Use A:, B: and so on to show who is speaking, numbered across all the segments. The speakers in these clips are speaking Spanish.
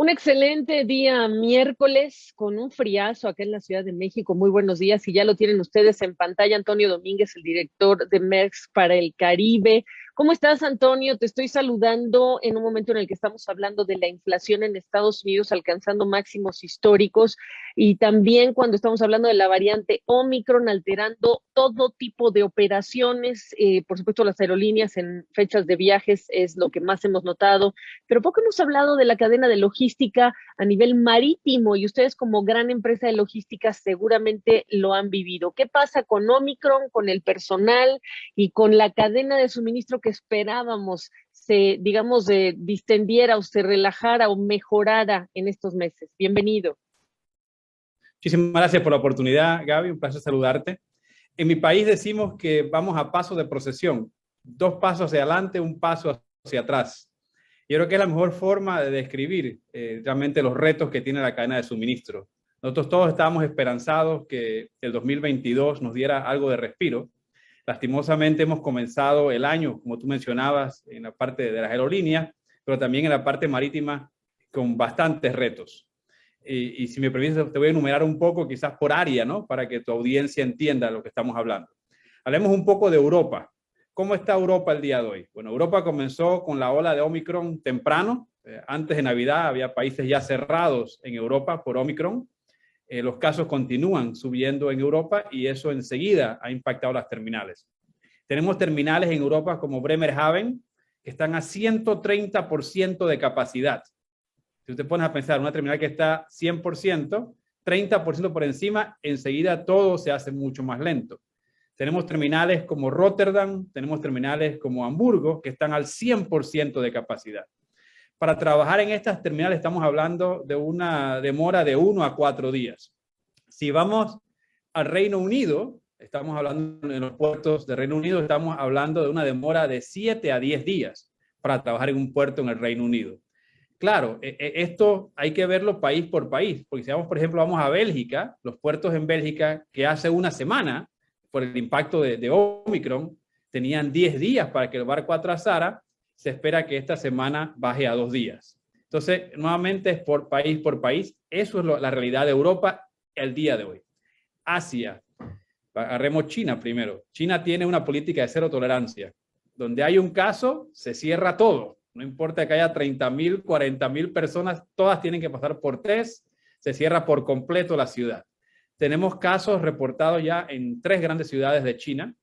A: Un excelente día miércoles con un friazo acá en la Ciudad de México. Muy buenos días y ya lo tienen ustedes en pantalla. Antonio Domínguez, el director de Merck para el Caribe. ¿Cómo estás, Antonio? Te estoy saludando en un momento en el que estamos hablando de la inflación en Estados Unidos alcanzando máximos históricos y también cuando estamos hablando de la variante Omicron alterando todo tipo de operaciones. Por supuesto, las aerolíneas en fechas de viajes es lo que más hemos notado, pero poco hemos hablado de la cadena de logística a nivel marítimo y ustedes como gran empresa de logística seguramente lo han vivido. ¿Qué pasa con Omicron, con el personal y con la cadena de suministro que esperábamos se, digamos, distendiera o se relajara o mejorara en estos meses? Bienvenido.
B: Muchísimas gracias por la oportunidad, Gaby. Un placer saludarte. En mi país decimos que vamos a paso de procesión. 2 pasos hacia adelante, un paso hacia atrás. Yo creo que es la mejor forma de describir realmente los retos que tiene la cadena de suministro. Nosotros todos estábamos esperanzados que el 2022 nos diera algo de respiro. Lastimosamente hemos comenzado el año, como tú mencionabas, en la parte de las aerolíneas, pero también en la parte marítima con bastantes retos. Y si me permites, te voy a enumerar un poco, quizás por área, ¿no? Para que tu audiencia entienda lo que estamos hablando. Hablemos un poco de Europa. ¿Cómo está Europa el día de hoy? Bueno, Europa comenzó con la ola de Omicron temprano. Antes de Navidad había países ya cerrados en Europa por Omicron. Los casos continúan subiendo en Europa y eso enseguida ha impactado las terminales. Tenemos terminales en Europa como Bremerhaven que están a 130% de capacidad. Si usted pone a pensar una terminal que está 100%, 30% por encima, enseguida todo se hace mucho más lento. Tenemos terminales como Rotterdam, tenemos terminales como Hamburgo, que están al 100% de capacidad. Para trabajar en estas terminales estamos hablando de una demora de 1 a 4 días. Si vamos al Reino Unido, estamos hablando en los puertos de Reino Unido, estamos hablando de una demora de 7 a 10 días para trabajar en un puerto en el Reino Unido. Claro, esto hay que verlo país por país, porque si vamos, por ejemplo, vamos a Bélgica, los puertos en Bélgica que hace una semana, por el impacto de Omicron, tenían 10 días para que el barco atrasara, se espera que esta semana baje a 2 días. Entonces, nuevamente es por país. Eso es la realidad de Europa el día de hoy. Asia, agarremos China primero. China tiene una política de cero tolerancia. Donde hay un caso, se cierra todo. No importa que haya 30,000, 40,000 personas, todas tienen que pasar por test, se cierra por completo la ciudad. Tenemos casos reportados ya en 3 grandes ciudades de China.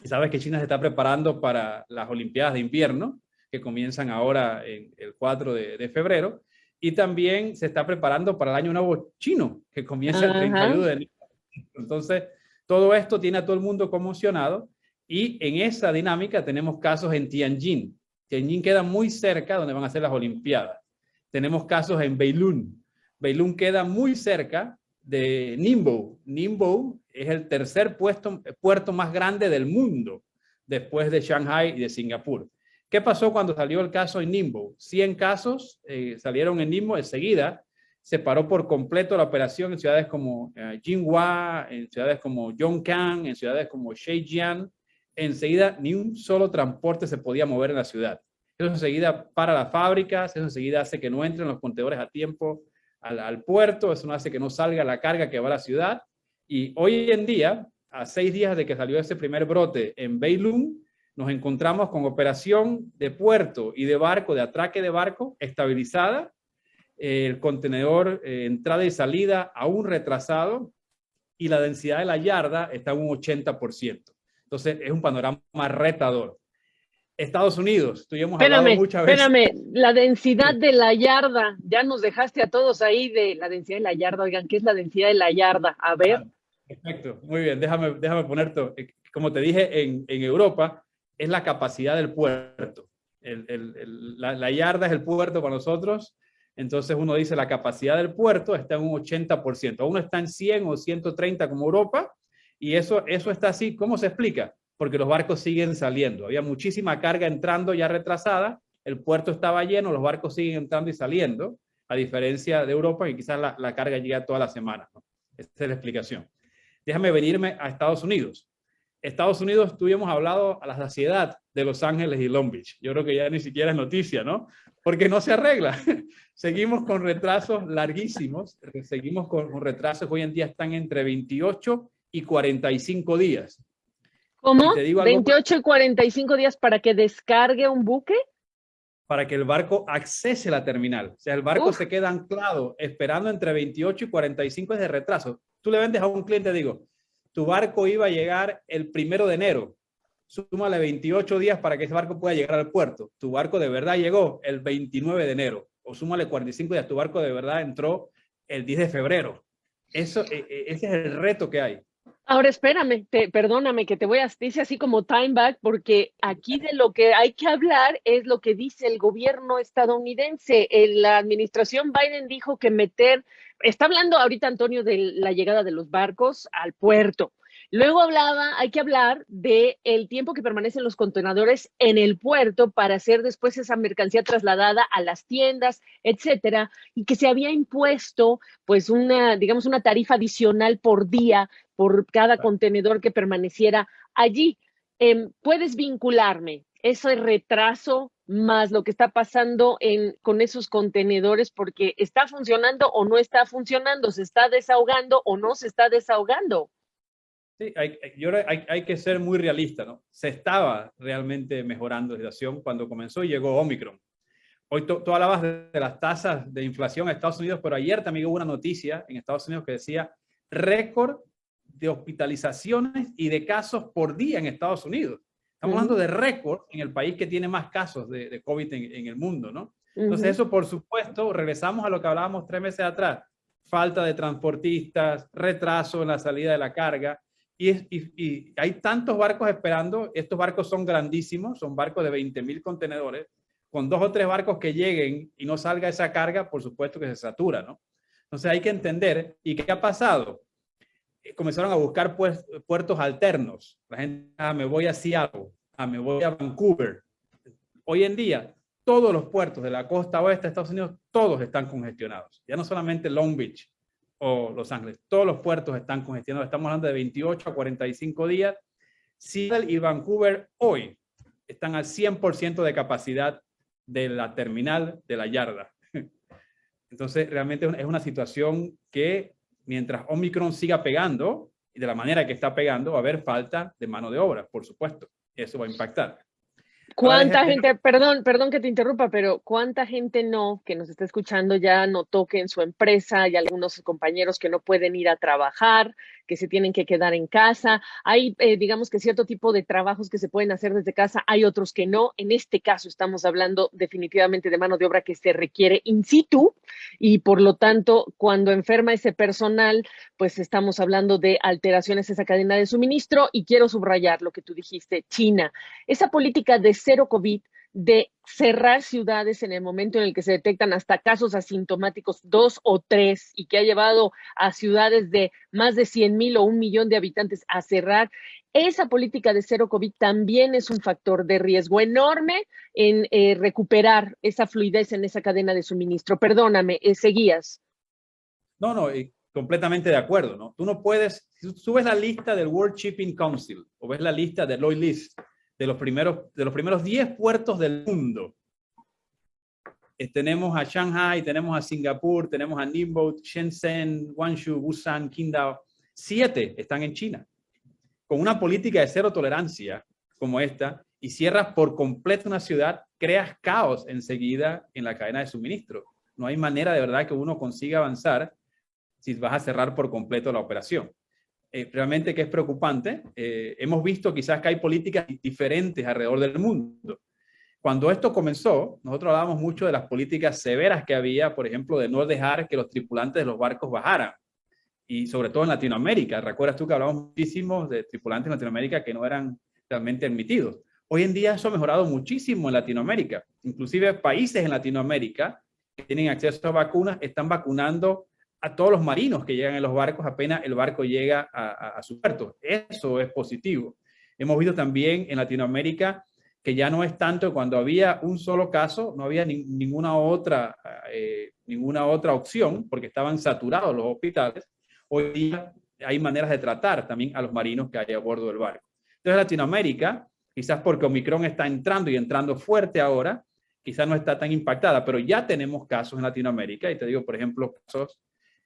B: Y sabes que China se está preparando para las Olimpiadas de invierno, que comienzan ahora en el 4 de febrero. Y también se está preparando para el Año Nuevo Chino, que comienza el 31 de enero. Entonces, todo esto tiene a todo el mundo conmocionado. Y en esa dinámica tenemos casos en Tianjin. Tianjin queda muy cerca donde van a ser las Olimpiadas. Tenemos casos en Beilun. Beilun queda muy cerca de Ningbo. Ningbo es el tercer puerto más grande del mundo, después de Shanghai y de Singapur. ¿Qué pasó cuando salió el caso en Ningbo? 100 casos salieron en Ningbo, enseguida se paró por completo la operación en ciudades como Jinhua, en ciudades como Yongkang, en ciudades como Zhejiang. Enseguida ni un solo transporte se podía mover en la ciudad. Eso enseguida para las fábricas, eso enseguida hace que no entren los contenedores a tiempo al puerto, eso no hace que no salga la carga que va a la ciudad. Y hoy en día, a 6 días de que salió ese primer brote en Beilun, nos encontramos con operación de puerto y de barco, de atraque de barco, estabilizada, el contenedor entrada y salida aún retrasado, y la densidad de la yarda está en un 80%. Entonces, es un panorama retador. Estados Unidos, tú y yo hemos hablado muchas veces.
A: Espérame, la densidad de la yarda, ya nos dejaste a todos ahí de la densidad de la yarda. Oigan, ¿qué es la densidad de la yarda? A ver.
B: Perfecto, muy bien, déjame ponerte, como te dije, en Europa es la capacidad del puerto. La yarda es el puerto para nosotros, entonces uno dice la capacidad del puerto está en un 80%, uno está en 100 o 130 como Europa, y eso está así. ¿Cómo se explica? Porque los barcos siguen saliendo, había muchísima carga entrando ya retrasada, el puerto estaba lleno, los barcos siguen entrando y saliendo, a diferencia de Europa, que quizás la carga llega toda la semana, ¿no? Esa es la explicación. Déjame venirme a Estados Unidos. Estados Unidos, tú y hemos hablado a la saciedad de Los Ángeles y Long Beach. Yo creo que ya ni siquiera es noticia, ¿no? Porque no se arregla. Seguimos con retrasos larguísimos, seguimos con retrasos que hoy en día están entre 28 y 45 días.
A: ¿Cómo?
B: Y te digo algo,
A: ¿28 y 45 días para que descargue un buque?
B: para que el barco accese a la terminal. O sea, el barco
A: Uf.
B: se queda anclado esperando entre 28 y 45 días de retraso. Tú le vendes a un cliente, digo, tu barco iba a llegar el 1 de enero. Súmale 28 días para que ese barco pueda llegar al puerto. Tu barco de verdad llegó el 29 de enero. O súmale 45 días, tu barco de verdad entró el 10 de febrero. Ese es el reto que hay.
A: Ahora espérame, perdóname que te voy a decir así como time back, porque aquí de lo que hay que hablar es lo que dice el gobierno estadounidense. La administración Biden dijo que está hablando ahorita Antonio de la llegada de los barcos al puerto. Luego hay que hablar de el tiempo que permanecen los contenedores en el puerto para hacer después esa mercancía trasladada a las tiendas, etcétera, y que se había impuesto pues digamos, una tarifa adicional por día por cada contenedor que permaneciera allí. ¿Puedes vincularme ese retraso más lo que está pasando con esos contenedores? Porque está funcionando o no está funcionando, se está desahogando o no se está desahogando.
B: Sí, hay que ser muy realista, ¿no? Se estaba realmente mejorando la situación cuando comenzó y llegó Omicron. Hoy tú hablabas de las tasas de inflación en Estados Unidos, pero ayer también hubo una noticia en Estados Unidos que decía récord de hospitalizaciones y de casos por día en Estados Unidos. Estamos hablando de récord en el país que tiene más casos de COVID en el mundo, ¿no? Entonces eso, por supuesto, regresamos a lo que hablábamos 3 meses atrás. Falta de transportistas, retraso en la salida de la carga. Y hay tantos barcos esperando. Estos barcos son grandísimos, son barcos de 20,000 contenedores. Con 2 o 3 barcos que lleguen y no salga esa carga, por supuesto que se satura, ¿no? Entonces hay que entender. ¿Y qué ha pasado? Comenzaron a buscar puertos alternos. La gente, me voy a Seattle, me voy a Vancouver. Hoy en día, todos los puertos de la costa oeste de Estados Unidos, todos están congestionados. Ya no solamente Long Beach o Los Ángeles, todos los puertos están congestionados. Estamos hablando de 28 a 45 días. Seattle y Vancouver hoy están al 100% de capacidad de la terminal de la yarda. Entonces, realmente es una situación que mientras Omicron siga pegando, y de la manera que está pegando, va a haber falta de mano de obra, por supuesto. Eso va a impactar.
A: ¿Cuánta gente, perdón que te interrumpa, pero cuánta gente que nos está escuchando ya notó que en su empresa hay algunos compañeros que no pueden ir a trabajar, que se tienen que quedar en casa? Hay, digamos que cierto tipo de trabajos que se pueden hacer desde casa, hay otros que no. En este caso estamos hablando definitivamente de mano de obra que se requiere in situ y por lo tanto, cuando enferma ese personal, pues estamos hablando de alteraciones en esa cadena de suministro. Y quiero subrayar lo que tú dijiste, China. Esa política de cero COVID, de cerrar ciudades en el momento en el que se detectan hasta casos asintomáticos 2 o 3 y que ha llevado a ciudades de más de 100,000 o 1,000,000 de habitantes a cerrar, esa política de cero COVID también es un factor de riesgo enorme en recuperar esa fluidez en esa cadena de suministro. Perdóname, seguías.
B: No, completamente de acuerdo, ¿no? Tú no puedes, si tú ves la lista del World Shipping Council o ves la lista de Lloyd List de los primeros 10 puertos del mundo, tenemos a Shanghai, tenemos a Singapur, tenemos a Ningbo, Shenzhen, Guangzhou, Busan, Qingdao. 7 están en China. Con una política de cero tolerancia como esta, y cierras por completo una ciudad, creas caos enseguida en la cadena de suministro. No hay manera de verdad que uno consiga avanzar si vas a cerrar por completo la operación. Realmente que es preocupante. Hemos visto quizás que hay políticas diferentes alrededor del mundo. Cuando esto comenzó, nosotros hablábamos mucho de las políticas severas que había, por ejemplo, de no dejar que los tripulantes de los barcos bajaran. Y sobre todo en Latinoamérica. ¿Recuerdas tú que hablamos muchísimo de tripulantes en Latinoamérica que no eran realmente admitidos? Hoy en día eso ha mejorado muchísimo en Latinoamérica. Inclusive países en Latinoamérica que tienen acceso a vacunas están vacunando a todos los marinos que llegan en los barcos apenas el barco llega a su puerto. Eso es positivo. Hemos visto también en Latinoamérica que ya no es tanto cuando había un solo caso, no había ninguna otra opción porque estaban saturados los hospitales. Hoy día hay maneras de tratar también a los marinos que hay a bordo del barco. Entonces Latinoamérica Quizás porque Omicron está entrando y entrando fuerte ahora, quizás no está tan impactada, pero ya tenemos casos en Latinoamérica, y te digo, por ejemplo, casos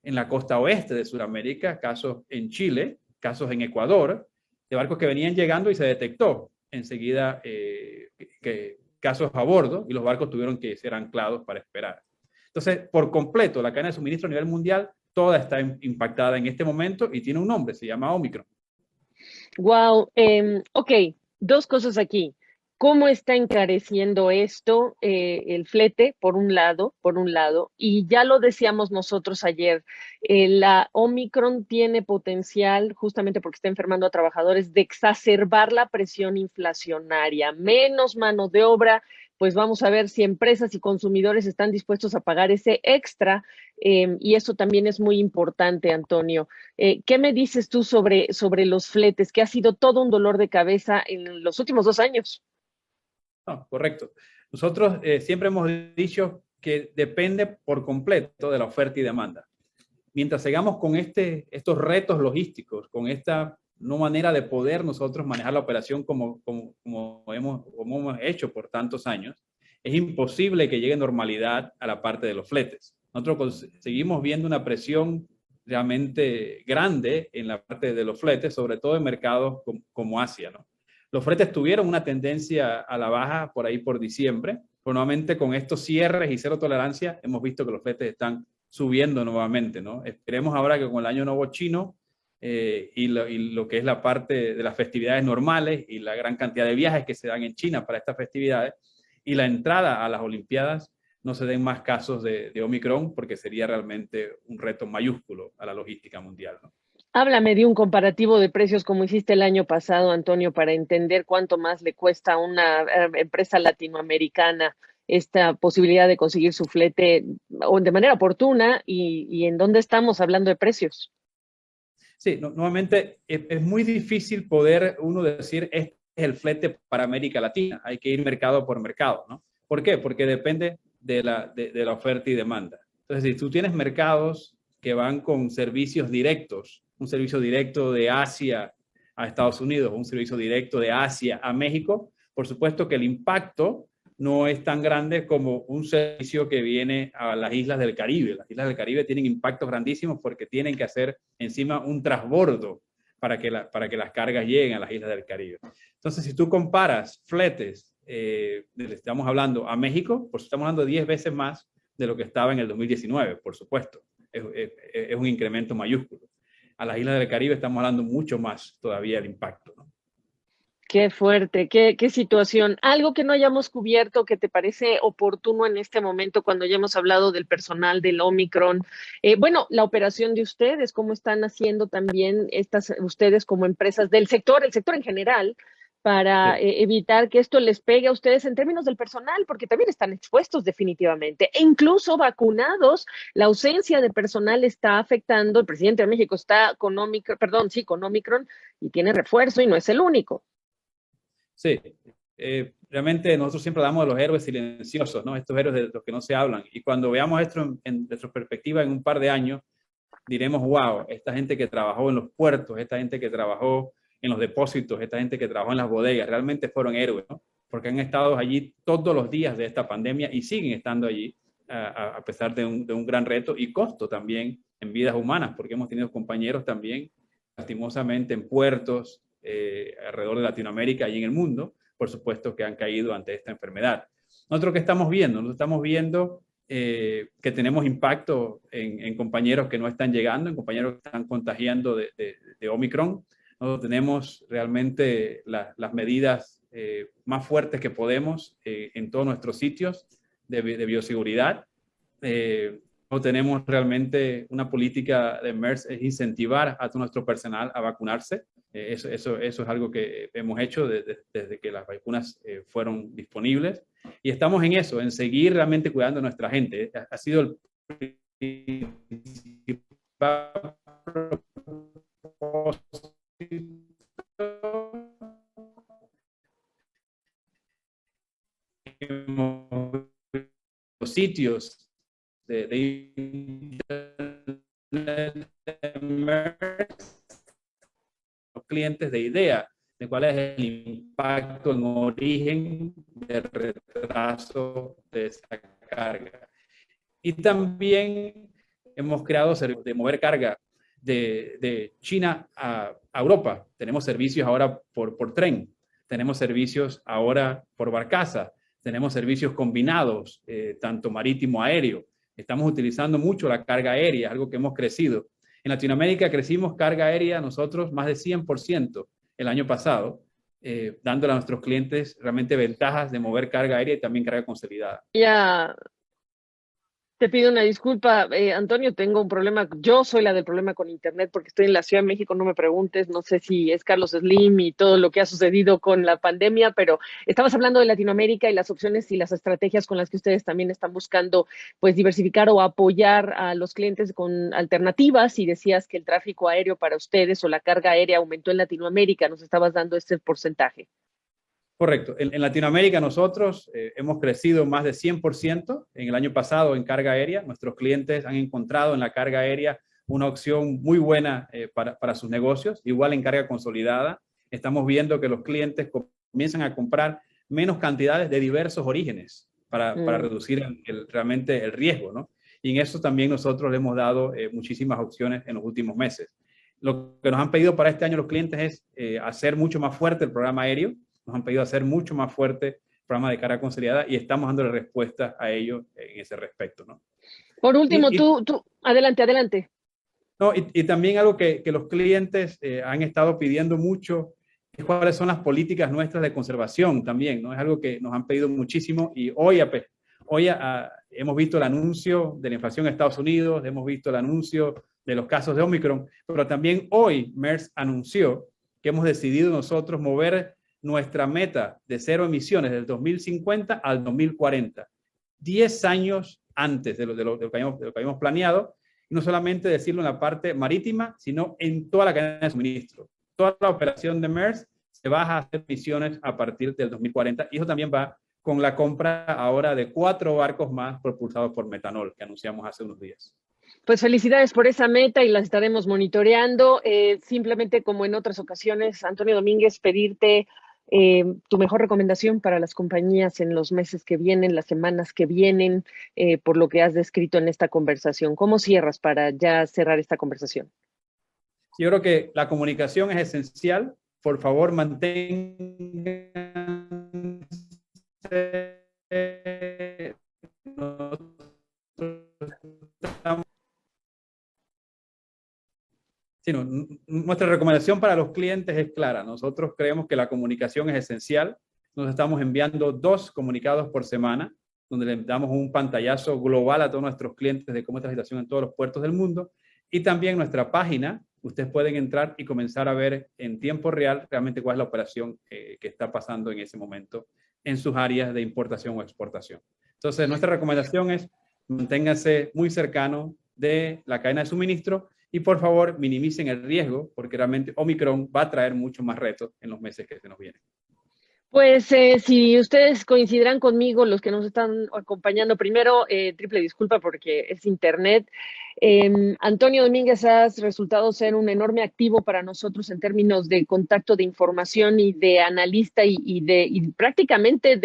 B: en la costa oeste de Sudamérica, casos en Chile, casos en Ecuador, de barcos que venían llegando y se detectó enseguida que casos a bordo y los barcos tuvieron que ser anclados para esperar. Entonces, por completo, la cadena de suministro a nivel mundial, toda está impactada en este momento y tiene un nombre, se llama Omicron.
A: Wow, ok, dos cosas aquí. ¿Cómo está encareciendo esto el flete, por un lado, y ya lo decíamos nosotros ayer, la Omicron tiene potencial, justamente porque está enfermando a trabajadores, de exacerbar la presión inflacionaria, menos mano de obra, pues vamos a ver si empresas y consumidores están dispuestos a pagar ese extra, y eso también es muy importante, Antonio. ¿Qué me dices tú sobre los fletes, que ha sido todo un dolor de cabeza en los últimos 2 años?
B: No, correcto. Nosotros siempre hemos dicho que depende por completo de la oferta y demanda. Mientras sigamos con estos retos logísticos, con esta no manera de poder nosotros manejar la operación como hemos hecho por tantos años, es imposible que llegue normalidad a la parte de los fletes. Nosotros seguimos viendo una presión realmente grande en la parte de los fletes, sobre todo en mercados como Asia, ¿no? Los fletes tuvieron una tendencia a la baja por ahí por diciembre, pero nuevamente con estos cierres y cero tolerancia hemos visto que los fletes están subiendo nuevamente, ¿no? Esperemos ahora que con el año nuevo chino y lo que es la parte de las festividades normales y la gran cantidad de viajes que se dan en China para estas festividades y la entrada a las Olimpiadas, no se den más casos de Omicron, porque sería realmente un reto mayúsculo a la logística mundial, ¿no?
A: Háblame de un comparativo de precios como hiciste el año pasado, Antonio, para entender cuánto más le cuesta a una empresa latinoamericana esta posibilidad de conseguir su flete de manera oportuna y en dónde estamos hablando de precios.
B: Sí, nuevamente es muy difícil poder uno decir este es el flete para América Latina. Hay que ir mercado por mercado, ¿no? ¿Por qué? Porque depende de la oferta y demanda. Entonces, si tú tienes mercados que van con servicios directos, un servicio directo de Asia a Estados Unidos, un servicio directo de Asia a México, por supuesto que el impacto no es tan grande como un servicio que viene a las islas del Caribe. Las islas del Caribe tienen impactos grandísimos porque tienen que hacer encima un transbordo para que las cargas lleguen a las islas del Caribe. Entonces, si tú comparas fletes, estamos hablando a México, pues estamos hablando 10 veces más de lo que estaba en el 2019, por supuesto. Es un incremento mayúsculo. A las islas del Caribe estamos hablando mucho más todavía del impacto, ¿no?
A: Qué fuerte, qué situación. Algo que no hayamos cubierto que te parece oportuno en este momento cuando ya hemos hablado del personal del Omicron. Bueno, la operación de ustedes, cómo están haciendo también ustedes como empresas del sector, el sector en general, para
B: Sí.
A: evitar que esto les pegue a ustedes en términos del personal, porque también están expuestos definitivamente. E incluso vacunados, la ausencia de personal está afectando. El presidente de México está con Omicron, perdón, sí, con Omicron y tiene refuerzo y no es el único.
B: Sí, realmente nosotros siempre hablamos de los héroes silenciosos, ¿no? Estos héroes de los que no se hablan. Y cuando veamos esto en retrospectiva en un par de años, diremos, wow, esta gente que trabajó en los puertos, esta gente que trabajó en los depósitos, esta gente que trabajó en las bodegas, realmente fueron héroes, ¿no? Porque han estado allí todos los días de esta pandemia y siguen estando allí a pesar de un gran reto y costo también en vidas humanas, porque hemos tenido compañeros también, lastimosamente, en puertos alrededor de Latinoamérica y en el mundo, por supuesto, que han caído ante esta enfermedad. Nosotros que estamos viendo, nosotros estamos viendo que tenemos impacto en compañeros que no están llegando, en compañeros que están contagiando de Omicron. Nosotros tenemos realmente las medidas más fuertes que podemos en todos nuestros sitios de bioseguridad. No tenemos realmente una política de MERS, es incentivar a todo nuestro personal a vacunarse. Eso es algo que hemos hecho desde que las vacunas fueron disponibles. Y estamos en eso, en seguir realmente cuidando a nuestra gente. Ha sido el principal propósito los sitios de los clientes de idea de cuál es el impacto en origen de retraso de esa carga. Y también hemos creado servicios de mover carga de China a Europa. Tenemos servicios ahora por tren, tenemos servicios ahora por barcaza, tenemos servicios combinados, tanto marítimo, aéreo. Estamos utilizando mucho la carga aérea, algo que hemos crecido. En Latinoamérica crecimos carga aérea nosotros más de 100% el año pasado, dándole a nuestros clientes realmente ventajas de mover carga aérea y también carga consolidada.
A: Ya te pido una disculpa, Antonio, tengo un problema. Yo soy la del problema con Internet porque estoy en la Ciudad de México, no me preguntes, no sé si es Carlos Slim y todo lo que ha sucedido con la pandemia, pero estabas hablando de Latinoamérica y las opciones y las estrategias con las que ustedes también están buscando, pues, diversificar o apoyar a los clientes con alternativas, y decías que el tráfico aéreo para ustedes o la carga aérea aumentó en Latinoamérica, nos estabas dando este porcentaje.
B: Correcto. En Latinoamérica nosotros hemos crecido más de 100% en el año pasado en carga aérea. Nuestros clientes han encontrado en la carga aérea una opción muy buena para sus negocios. Igual en carga consolidada, estamos viendo que los clientes comienzan a comprar menos cantidades de diversos orígenes para reducir realmente el riesgo, ¿no? Y en eso también nosotros le hemos dado muchísimas opciones en los últimos meses. Lo que nos han pedido para este año los clientes es hacer mucho más fuerte el programa aéreo. Nos han pedido hacer mucho más fuerte el programa de carga consolidada y estamos dándole respuesta a ellos en ese respecto, ¿no?
A: Por último, adelante, adelante.
B: No, y también algo que los clientes han estado pidiendo mucho es cuáles son las políticas nuestras de conservación también, ¿no? Es algo que nos han pedido muchísimo y hoy hemos visto el anuncio de la inflación en Estados Unidos, hemos visto el anuncio de los casos de Omicron, pero también hoy Maersk anunció que hemos decidido nosotros mover nuestra meta de cero emisiones del 2050 al 2040, 10 años antes de lo que habíamos planeado, y no solamente decirlo en la parte marítima, sino en toda la cadena de suministro. Toda la operación de Maersk se va a hacer emisiones a partir del 2040, y eso también va con la compra ahora de 4 barcos más propulsados por metanol, que anunciamos hace unos días.
A: Pues felicidades por esa meta y la estaremos monitoreando. Simplemente, como en otras ocasiones, Antonio Domínguez, pedirte tu mejor recomendación para las compañías en los meses que vienen, las semanas que vienen, por lo que has descrito en esta conversación. ¿Cómo cierras para ya cerrar esta conversación?
B: Yo creo que la comunicación es esencial. Por favor, manténganse Sí, no, nuestra recomendación para los clientes es clara. Nosotros creemos que la comunicación es esencial. Nos estamos enviando 2 comunicados por semana, donde le damos un pantallazo global a todos nuestros clientes de cómo está la situación en todos los puertos del mundo. Y también nuestra página, ustedes pueden entrar y comenzar a ver en tiempo real realmente cuál es la operación que está pasando en ese momento en sus áreas de importación o exportación. Entonces, nuestra recomendación es manténganse muy cercano de la cadena de suministro y por favor minimicen el riesgo porque realmente Omicron va a traer mucho más retos en los meses que se nos vienen.
A: Pues si ustedes coincidirán conmigo, los que nos están acompañando, primero, triple disculpa porque es internet. Antonio Domínguez, has resultado ser un enorme activo para nosotros en términos de contacto de información y de analista y prácticamente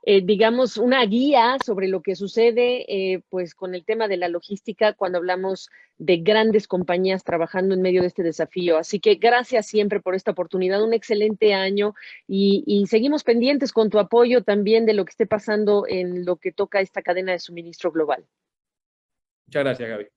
A: digamos, una guía sobre lo que sucede pues con el tema de la logística cuando hablamos de grandes compañías trabajando en medio de este desafío. Así que gracias siempre por esta oportunidad, un excelente año y seguimos pendientes con tu apoyo también de lo que esté pasando en lo que toca esta cadena de suministro global.
B: Muchas gracias, Gaby.